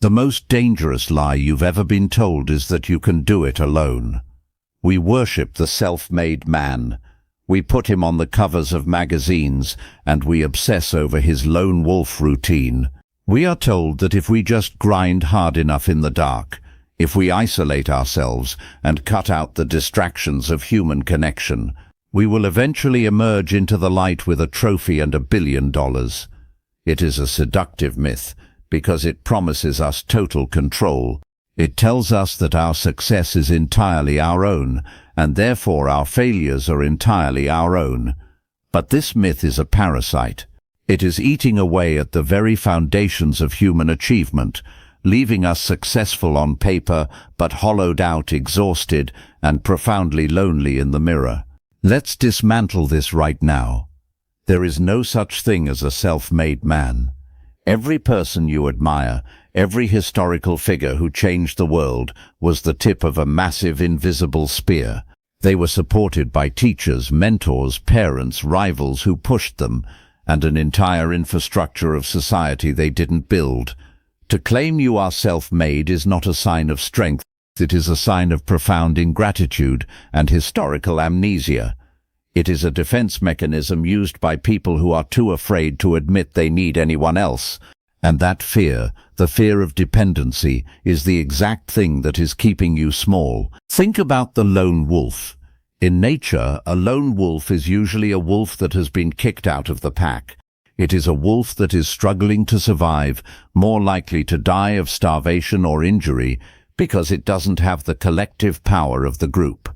The most dangerous lie you've ever been told is that you can do it alone. We worship the self-made man. We put him on the covers of magazines, and we obsess over his lone wolf routine. We are told that if we just grind hard enough in the dark, if we isolate ourselves and cut out the distractions of human connection, we will eventually emerge into the light with a trophy and $1 billion. It is a seductive myth because it promises us total control. It tells us that our success is entirely our own, and therefore our failures are entirely our own. But this myth is a parasite. It is eating away at the very foundations of human achievement, leaving us successful on paper, but hollowed out, exhausted, and profoundly lonely in the mirror. Let's dismantle this right now. There is no such thing as a self-made man. Every person you admire, every historical figure who changed the world, was the tip of a massive invisible spear. They were supported by teachers, mentors, parents, rivals who pushed them, and an entire infrastructure of society they didn't build. To claim you are self-made is not a sign of strength, it is a sign of profound ingratitude and historical amnesia. It is a defense mechanism used by people who are too afraid to admit they need anyone else. And that fear, the fear of dependency, is the exact thing that is keeping you small. Think about the lone wolf. In nature, a lone wolf is usually a wolf that has been kicked out of the pack. It is a wolf that is struggling to survive, more likely to die of starvation or injury, because it doesn't have the collective power of the group.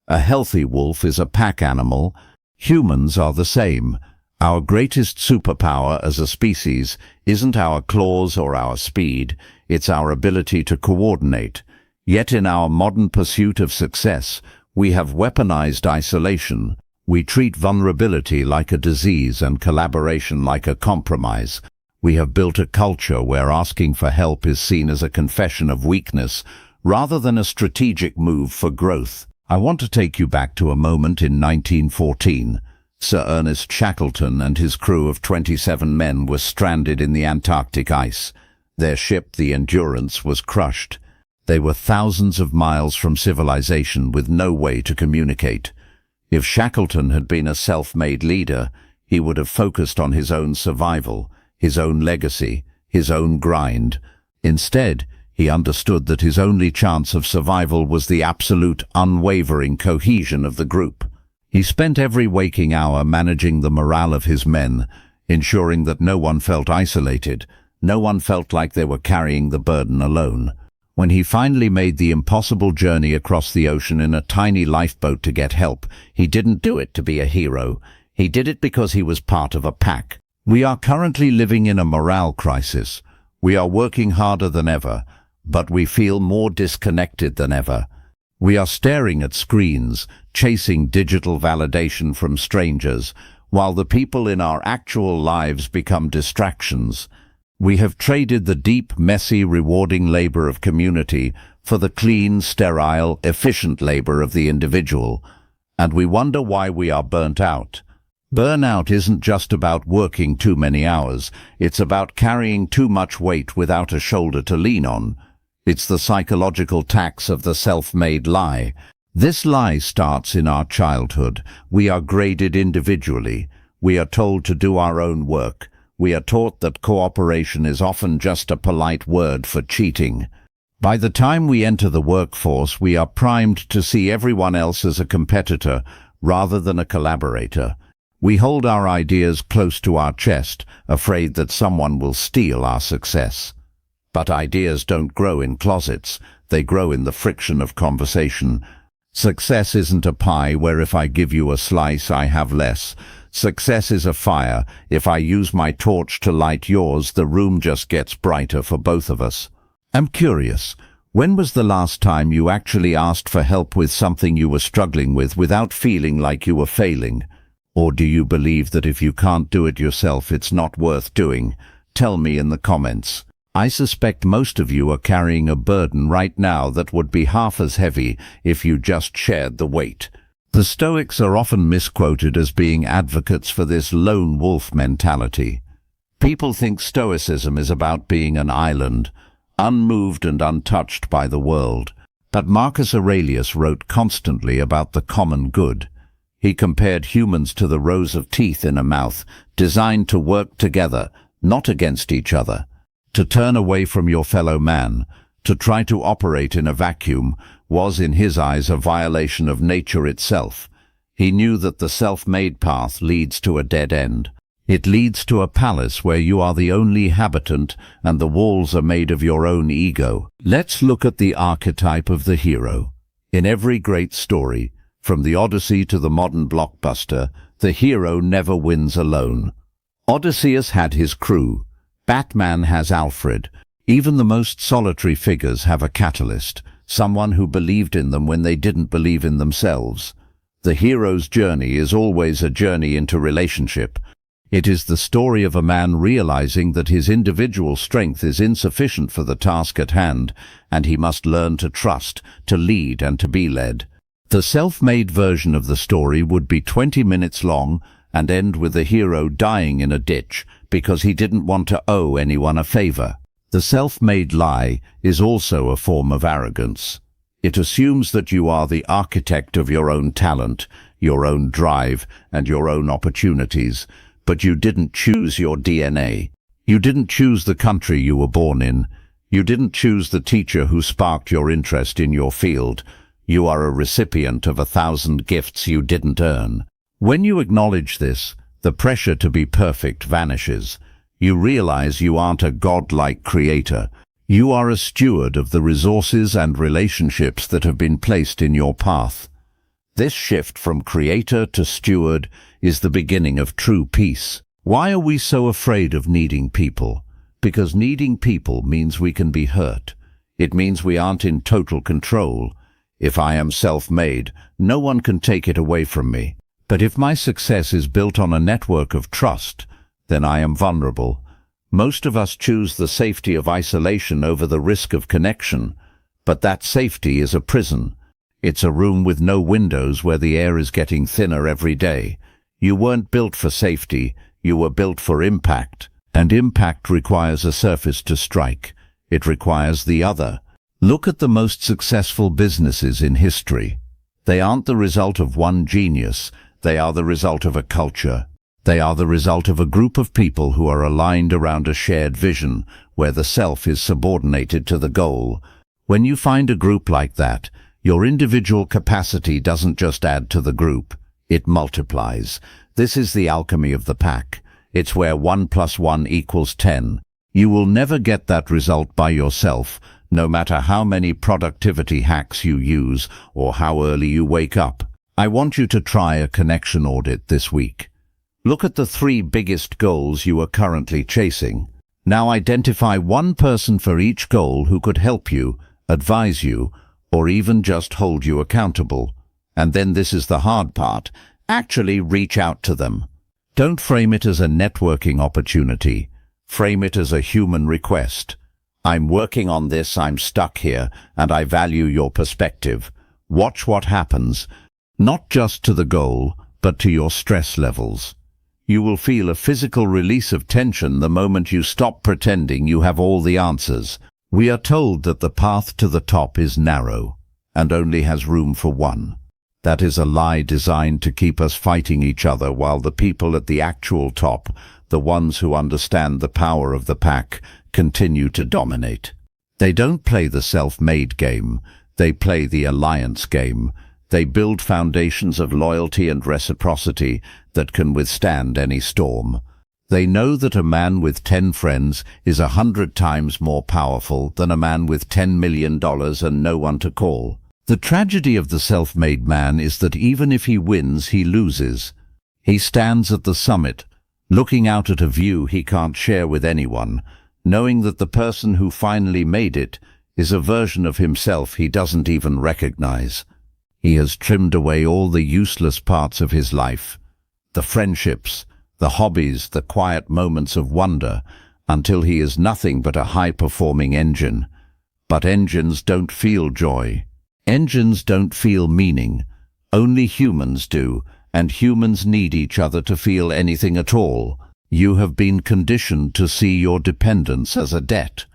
A healthy wolf is a pack animal. Humans are the same. Our greatest superpower as a species isn't our claws or our speed, it's our ability to coordinate. Yet in our modern pursuit of success, we have weaponized isolation. We treat vulnerability like a disease and collaboration like a compromise. We have built a culture where asking for help is seen as a confession of weakness, rather than a strategic move for growth. I want to take you back to a moment in 1914. Sir Ernest Shackleton and his crew of 27 men were stranded in the Antarctic ice. Their ship, the Endurance, was crushed. They were thousands of miles from civilization with no way to communicate. If Shackleton had been a self-made leader, he would have focused on his own survival, his own legacy, his own grind. Instead, he understood that his only chance of survival was the absolute, unwavering cohesion of the group. He spent every waking hour managing the morale of his men, ensuring that no one felt isolated, no one felt like they were carrying the burden alone. When he finally made the impossible journey across the ocean in a tiny lifeboat to get help, he didn't do it to be a hero. He did it because he was part of a pack. We are currently living in a morale crisis. We are working harder than ever, but we feel more disconnected than ever. We are staring at screens, chasing digital validation from strangers, while the people in our actual lives become distractions. We have traded the deep, messy, rewarding labor of community for the clean, sterile, efficient labor of the individual, and we wonder why we are burnt out. Burnout isn't just about working too many hours, it's about carrying too much weight without a shoulder to lean on. It's the psychological tax of the self-made lie. This lie starts in our childhood. We are graded individually. We are told to do our own work. We are taught that cooperation is often just a polite word for cheating. By the time we enter the workforce, we are primed to see everyone else as a competitor rather than a collaborator. We hold our ideas close to our chest, afraid that someone will steal our success. But ideas don't grow in closets, they grow in the friction of conversation. Success isn't a pie where if I give you a slice, I have less. Success is a fire. If I use my torch to light yours, the room just gets brighter for both of us. I'm curious, when was the last time you actually asked for help with something you were struggling with without feeling like you were failing? Or do you believe that if you can't do it yourself, it's not worth doing? Tell me in the comments. I suspect most of you are carrying a burden right now that would be half as heavy if you just shared the weight. The Stoics are often misquoted as being advocates for this lone wolf mentality. People think Stoicism is about being an island, unmoved and untouched by the world. But Marcus Aurelius wrote constantly about the common good. He compared humans to the rows of teeth in a mouth, designed to work together, not against each other. To turn away from your fellow man, to try to operate in a vacuum, was in his eyes a violation of nature itself. He knew that the self-made path leads to a dead end. It leads to a palace where you are the only habitant and the walls are made of your own ego. Let's look at the archetype of the hero. In every great story, from the Odyssey to the modern blockbuster, the hero never wins alone. Odysseus had his crew. Batman has Alfred. Even the most solitary figures have a catalyst, someone who believed in them when they didn't believe in themselves. The hero's journey is always a journey into relationship. It is the story of a man realizing that his individual strength is insufficient for the task at hand, and he must learn to trust, to lead, and to be led. The self-made version of the story would be 20 minutes long and end with the hero dying in a ditch because he didn't want to owe anyone a favor. The self-made lie is also a form of arrogance. It assumes that you are the architect of your own talent, your own drive, and your own opportunities, but you didn't choose your DNA. You didn't choose the country you were born in. You didn't choose the teacher who sparked your interest in your field. You are a recipient of 1,000 gifts you didn't earn. When you acknowledge this, the pressure to be perfect vanishes. You realize you aren't a godlike creator. You are a steward of the resources and relationships that have been placed in your path. This shift from creator to steward is the beginning of true peace. Why are we so afraid of needing people? Because needing people means we can be hurt. It means we aren't in total control. If I am self-made, no one can take it away from me. But if my success is built on a network of trust, then I am vulnerable. Most of us choose the safety of isolation over the risk of connection, but that safety is a prison. It's a room with no windows where the air is getting thinner every day. You weren't built for safety, you were built for impact. And impact requires a surface to strike. It requires the other. Look at the most successful businesses in history. They aren't the result of one genius, they are the result of a culture. They are the result of a group of people who are aligned around a shared vision, where the self is subordinated to the goal. When you find a group like that, your individual capacity doesn't just add to the group, it multiplies. This is the alchemy of the pack. It's where 1 + 1 = 10. You will never get that result by yourself, no matter how many productivity hacks you use or how early you wake up. I want you to try a connection audit this week. Look at the 3 biggest goals you are currently chasing. Now identify one person for each goal who could help you, advise you, or even just hold you accountable. And then this is the hard part. Actually reach out to them. Don't frame it as a networking opportunity. Frame it as a human request. I'm working on this, I'm stuck here, and I value your perspective. Watch what happens, not just to the goal, but to your stress levels. You will feel a physical release of tension the moment you stop pretending you have all the answers. We are told that the path to the top is narrow and only has room for one. That is a lie designed to keep us fighting each other while the people at the actual top, the ones who understand the power of the pack, continue to dominate. They don't play the self-made game, they play the alliance game. They build foundations of loyalty and reciprocity that can withstand any storm. They know that a man with 10 friends is 100 times more powerful than a man with $10 million and no one to call. The tragedy of the self-made man is that even if he wins, he loses. He stands at the summit, looking out at a view he can't share with anyone, knowing that the person who finally made it is a version of himself he doesn't even recognize. He has trimmed away all the useless parts of his life, the friendships, the hobbies, the quiet moments of wonder, until he is nothing but a high-performing engine. But engines don't feel joy. Engines don't feel meaning. Only humans do, and humans need each other to feel anything at all. You have been conditioned to see your dependence as a debt.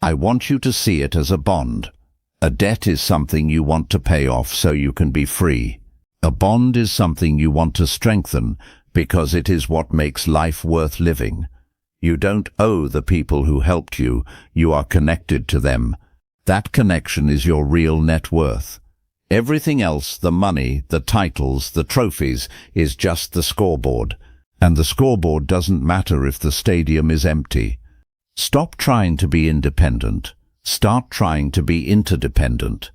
I want you to see it as a bond. A debt is something you want to pay off so you can be free. A bond is something you want to strengthen because it is what makes life worth living. You don't owe the people who helped you, you are connected to them. That connection is your real net worth. Everything else, the money, the titles, the trophies, is just the scoreboard. And the scoreboard doesn't matter if the stadium is empty. Stop trying to be independent. Start trying to be interdependent.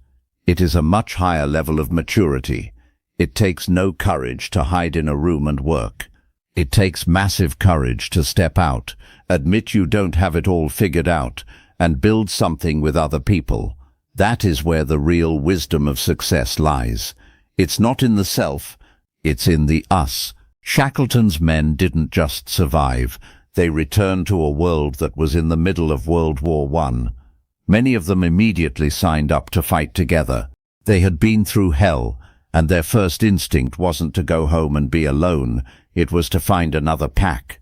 It is a much higher level of maturity. It takes no courage to hide in a room and work. It takes massive courage to step out, admit you don't have it all figured out, and build something with other people. That is where the real wisdom of success lies. It's not in the self, it's in the us. Shackleton's men didn't just survive. They returned to a world that was in the middle of World War I. Many of them immediately signed up to fight together. They had been through hell, and their first instinct wasn't to go home and be alone, it was to find another pack.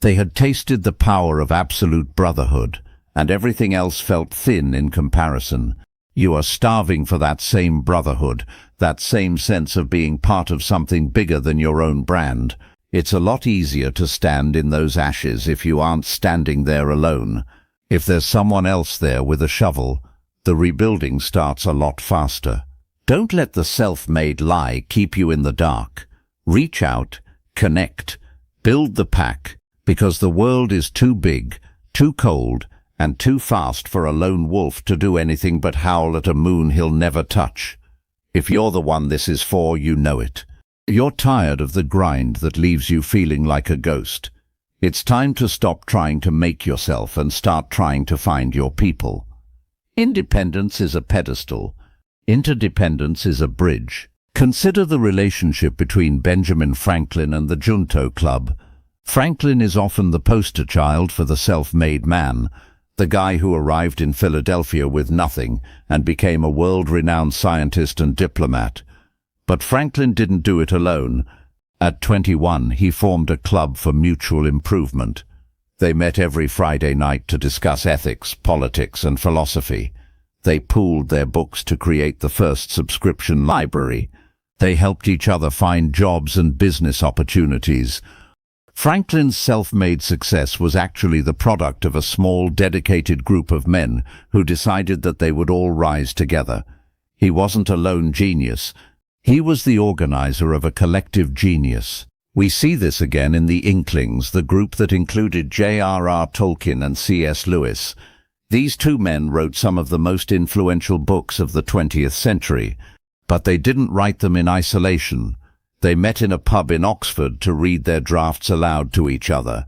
They had tasted the power of absolute brotherhood, and everything else felt thin in comparison. You are starving for that same brotherhood, that same sense of being part of something bigger than your own brand. It's a lot easier to stand in those ashes if you aren't standing there alone. If there's someone else there with a shovel, the rebuilding starts a lot faster. Don't let the self-made lie keep you in the dark. Reach out, connect, build the pack, because the world is too big, too cold, and too fast for a lone wolf to do anything but howl at a moon he'll never touch. If you're the one this is for, you know it. You're tired of the grind that leaves you feeling like a ghost. It's time to stop trying to make yourself and start trying to find your people. Independence is a pedestal. Interdependence is a bridge. Consider the relationship between Benjamin Franklin and the Junto Club. Franklin is often the poster child for the self-made man, the guy who arrived in Philadelphia with nothing and became a world-renowned scientist and diplomat. But Franklin didn't do it alone. At 21, he formed a club for mutual improvement. They met every Friday night to discuss ethics, politics, and philosophy. They pooled their books to create the first subscription library. They helped each other find jobs and business opportunities. Franklin's self-made success was actually the product of a small, dedicated group of men who decided that they would all rise together. He wasn't a lone genius. He was the organizer of a collective genius. We see this again in the Inklings, the group that included J.R.R. Tolkien and C.S. Lewis. These two men wrote some of the most influential books of the 20th century, but they didn't write them in isolation. They met in a pub in Oxford to read their drafts aloud to each other.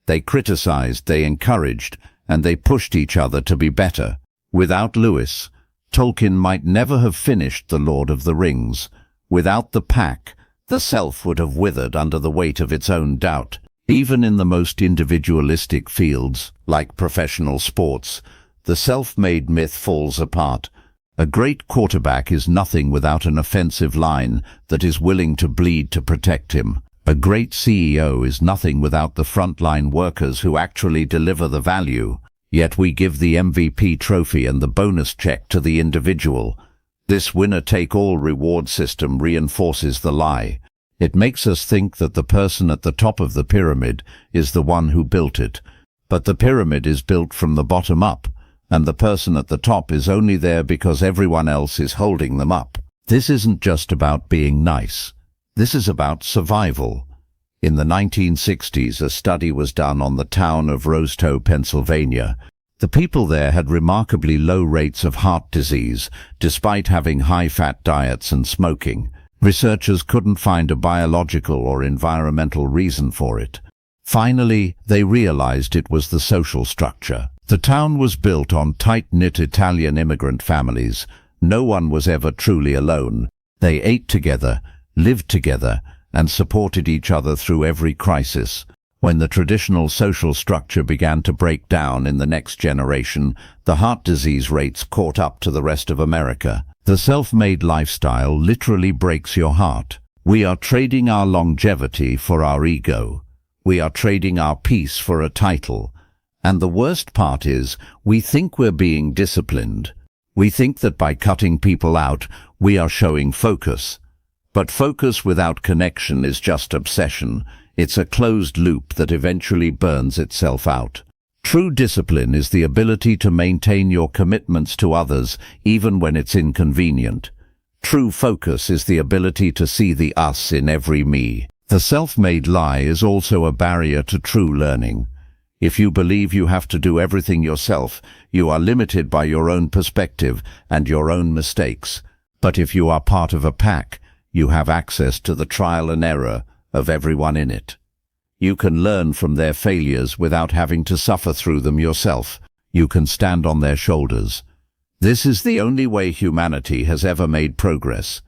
They criticized, they encouraged, and they pushed each other to be better. Without Lewis, Tolkien might never have finished The Lord of the Rings. Without the pack, the self would have withered under the weight of its own doubt. Even in the most individualistic fields, like professional sports, the self-made myth falls apart. A great quarterback is nothing without an offensive line that is willing to bleed to protect him. A great CEO is nothing without the frontline workers who actually deliver the value. Yet we give the MVP trophy and the bonus check to the individual. This winner-take-all reward system reinforces the lie. It makes us think that the person at the top of the pyramid is the one who built it. But the pyramid is built from the bottom up, and the person at the top is only there because everyone else is holding them up. This isn't just about being nice. This is about survival. In the 1960s, a study was done on the town of Roseau, Pennsylvania. The people there had remarkably low rates of heart disease, despite having high-fat diets and smoking. Researchers couldn't find a biological or environmental reason for it. Finally, they realized it was the social structure. The town was built on tight-knit Italian immigrant families. No one was ever truly alone. They ate together, lived together, and supported each other through every crisis. When the traditional social structure began to break down in the next generation, the heart disease rates caught up to the rest of America. The self-made lifestyle literally breaks your heart. We are trading our longevity for our ego. We are trading our peace for a title. And the worst part is, we think we're being disciplined. We think that by cutting people out, we are showing focus. But focus without connection is just obsession. It's a closed loop that eventually burns itself out. True discipline is the ability to maintain your commitments to others even when it's inconvenient. True focus is the ability to see the us in every me. The self-made lie is also a barrier to true learning. If you believe you have to do everything yourself, you are limited by your own perspective and your own mistakes. But if you are part of a pack, you have access to the trial and error of everyone in it. You can learn from their failures without having to suffer through them yourself. You can stand on their shoulders. This is the only way humanity has ever made progress.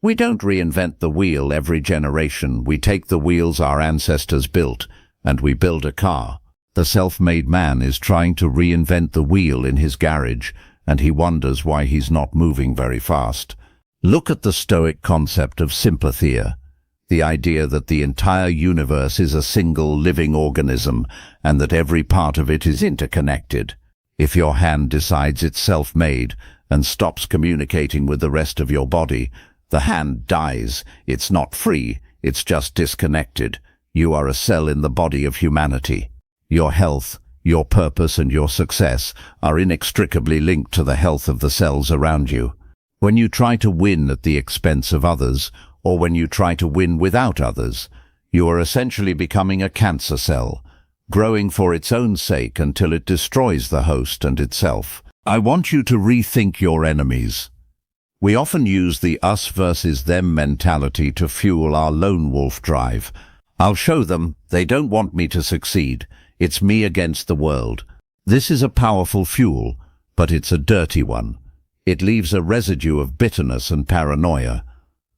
We don't reinvent the wheel every generation. We take the wheels our ancestors built, and we build a car. The self-made man is trying to reinvent the wheel in his garage, and he wonders why he's not moving very fast. Look at the Stoic concept of sympathia, the idea that the entire universe is a single living organism and that every part of it is interconnected. If your hand decides it's self-made and stops communicating with the rest of your body, the hand dies. It's not free, it's just disconnected. You are a cell in the body of humanity. Your health, your purpose and your success are inextricably linked to the health of the cells around you. When you try to win at the expense of others, or when you try to win without others, you are essentially becoming a cancer cell, growing for its own sake until it destroys the host and itself. I want you to rethink your enemies. We often use the us versus them mentality to fuel our lone wolf drive. I'll show them, they don't want me to succeed. It's me against the world. This is a powerful fuel, but it's a dirty one. It leaves a residue of bitterness and paranoia.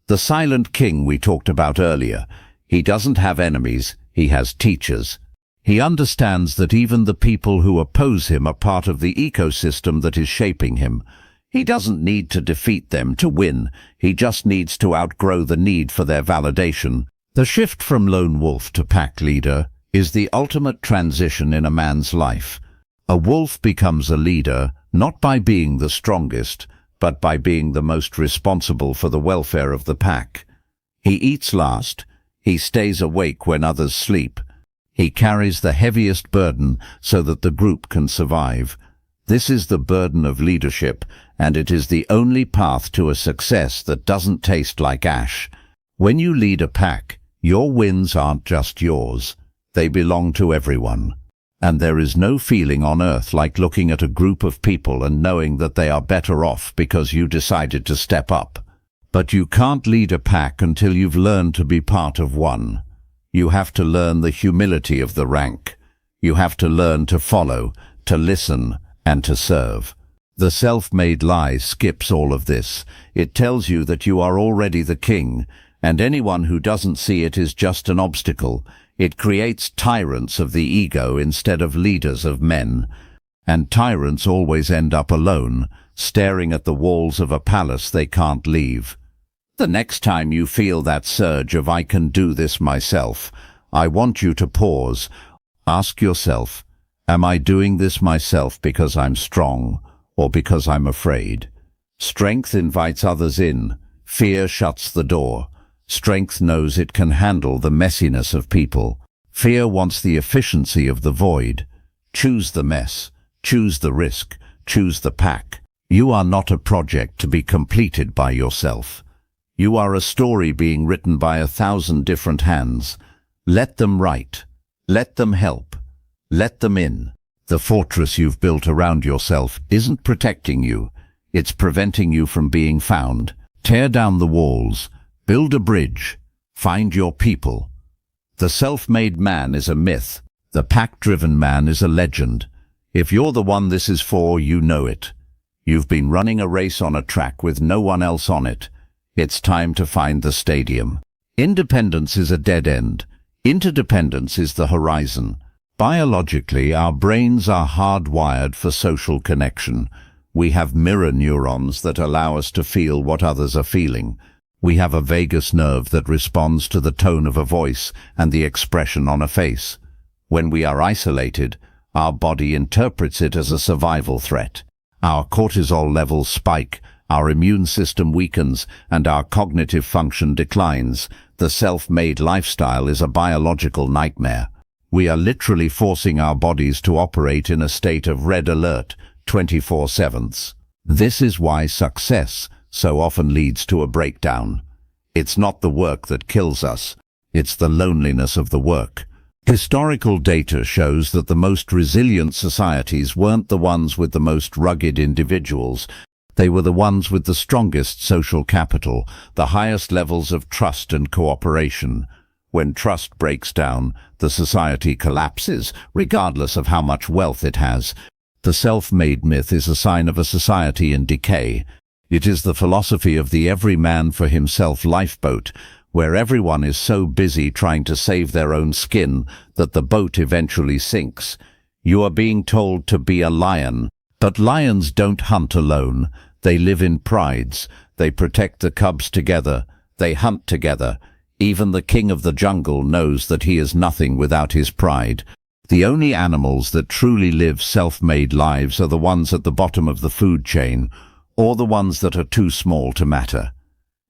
The silent king we talked about earlier, he doesn't have enemies, he has teachers. He understands that even the people who oppose him are part of the ecosystem that is shaping him. He doesn't need to defeat them to win, he just needs to outgrow the need for their validation. The shift from lone wolf to pack leader is the ultimate transition in a man's life. A wolf becomes a leader not by being the strongest, but by being the most responsible for the welfare of the pack. He eats last, he stays awake when others sleep. He carries the heaviest burden so that the group can survive. This is the burden of leadership, and it is the only path to a success that doesn't taste like ash. When you lead a pack, your wins aren't just yours. They belong to everyone. And there is no feeling on earth like looking at a group of people and knowing that they are better off because you decided to step up. But you can't lead a pack until you've learned to be part of one. You have to learn the humility of the rank. You have to learn to follow, to listen, and to serve. The self-made lie skips all of this. It tells you that you are already the king, and anyone who doesn't see it is just an obstacle. It creates tyrants of the ego instead of leaders of men. And tyrants always end up alone, staring at the walls of a palace they can't leave. The next time you feel that surge of "I can do this myself," I want you to pause. Ask yourself, am I doing this myself because I'm strong or because I'm afraid? Strength invites others in. Fear shuts the door. Strength knows it can handle the messiness of people. Fear wants the efficiency of the void. Choose the mess. Choose the risk. Choose the pack. You are not a project to be completed by yourself. You are a story being written by 1,000 different hands. Let them write. Let them help. Let them in. The fortress you've built around yourself isn't protecting you. It's preventing you from being found. Tear down the walls. Build a bridge. Find your people. The self-made man is a myth. The pack-driven man is a legend. If you're the one this is for, you know it. You've been running a race on a track with no one else on it. It's time to find the stadium. Independence is a dead end. Interdependence is the horizon. Biologically, our brains are hardwired for social connection. We have mirror neurons that allow us to feel what others are feeling. We have a vagus nerve that responds to the tone of a voice and the expression on a face. When we are isolated, Our body interprets it as a survival threat. Our cortisol levels spike, our immune system weakens, and our cognitive function declines. The self-made lifestyle is a biological nightmare. We are literally forcing our bodies to operate in a state of red alert 24/7. This is why success so often leads to a breakdown. It's not the work that kills us, it's the loneliness of the work. Historical data shows that the most resilient societies weren't the ones with the most rugged individuals. They were the ones with the strongest social capital, the highest levels of trust and cooperation. When trust breaks down, the society collapses, regardless of how much wealth it has. The self-made myth is a sign of a society in decay. It is the philosophy of the every man for himself lifeboat, where everyone is so busy trying to save their own skin that the boat eventually sinks. You are being told to be a lion, but lions don't hunt alone. They live in prides. They protect the cubs together. They hunt together. Even the king of the jungle knows that he is nothing without his pride. The only animals that truly live self-made lives are the ones at the bottom of the food chain, or the ones that are too small to matter.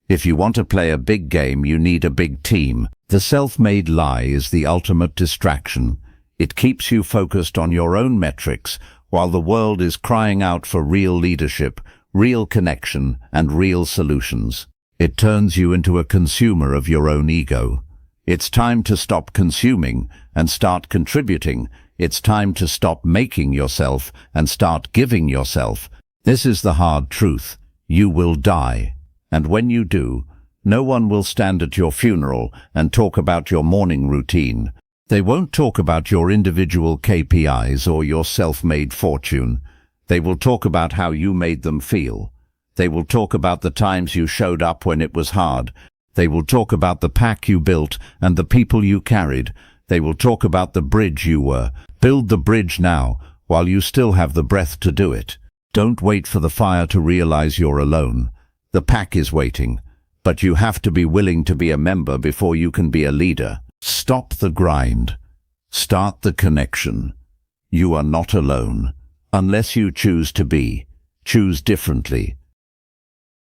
If you want to play a big game, you need a big team. The self-made lie is the ultimate distraction. It keeps you focused on your own metrics, while the world is crying out for real leadership, real connection, and real solutions. It turns you into a consumer of your own ego. It's time to stop consuming and start contributing. It's time to stop making yourself and start giving yourself. This is the hard truth. You will die. And when you do, no one will stand at your funeral and talk about your morning routine. They won't talk about your individual KPIs or your self-made fortune. They will talk about how you made them feel. They will talk about the times you showed up when it was hard. They will talk about the pack you built and the people you carried. They will talk about the bridge you were. Build the bridge now, while you still have the breath to do it. Don't wait for the fire to realize you're alone. The pack is waiting, but you have to be willing to be a member before you can be a leader. Stop the grind. Start the connection. You are not alone. Unless you choose to be. Choose differently.